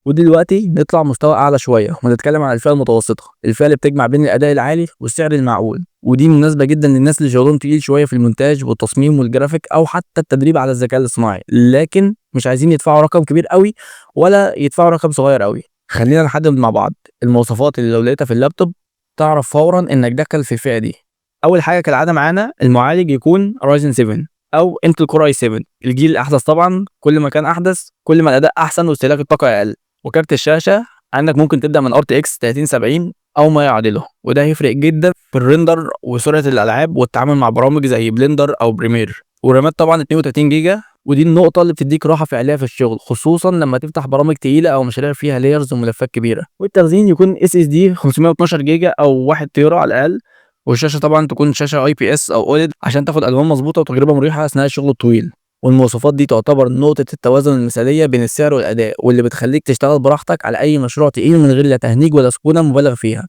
ودلوقتي نطلع مستوى اعلى شويه ونتكلم عن الفئه المتوسطه، الفئه اللي بتجمع بين الاداء العالي والسعر المعقول، ودي مناسبه جدا للناس اللي شغلهم تقيل شويه في المونتاج والتصميم والجرافيك او حتى التدريب على الذكاء الاصطناعي، لكن مش عايزين يدفعوا رقم كبير قوي ولا يدفعوا رقم صغير قوي. خلينا نحدد مع بعض المواصفات اللي لو لقيتها في اللابتوب تعرف فورا انك داخل في الفئه دي. اول حاجه كالعاده معانا المعالج يكون رايزن 7 او انتل كور اي 7، الجيل الاحدث طبعا، كل ما كان احدث كل ما الاداء احسن واستهلاك الطاقه اقل. وكارت الشاشه عندك ممكن تبدا من ار تي اكس 3070 او ما يعادله، وده هيفرق جدا في الريندر وسرعه الالعاب والتعامل مع برامج زي بلندر او بريمير. ورامات طبعا 32 جيجا، ودي النقطه اللي بتديك راحه فعليه في الشغل خصوصا لما تفتح برامج تقيله او مشاريع فيها لايرز وملفات كبيره. والتخزين يكون اس اس دي 512 جيجا او 1 تيرا على الاقل. والشاشه طبعا تكون شاشه اي بي اس او اوليد عشان تاخد الوان مظبوطه وتجربه مريحه اثناء الشغل الطويل. والمواصفات دي تعتبر نقطة التوازن المثالية بين السعر والأداء، واللي بتخليك تشتغل براحتك على أي مشروع تقيل من غير لا تهنيج ولا سكونة مبالغ فيها.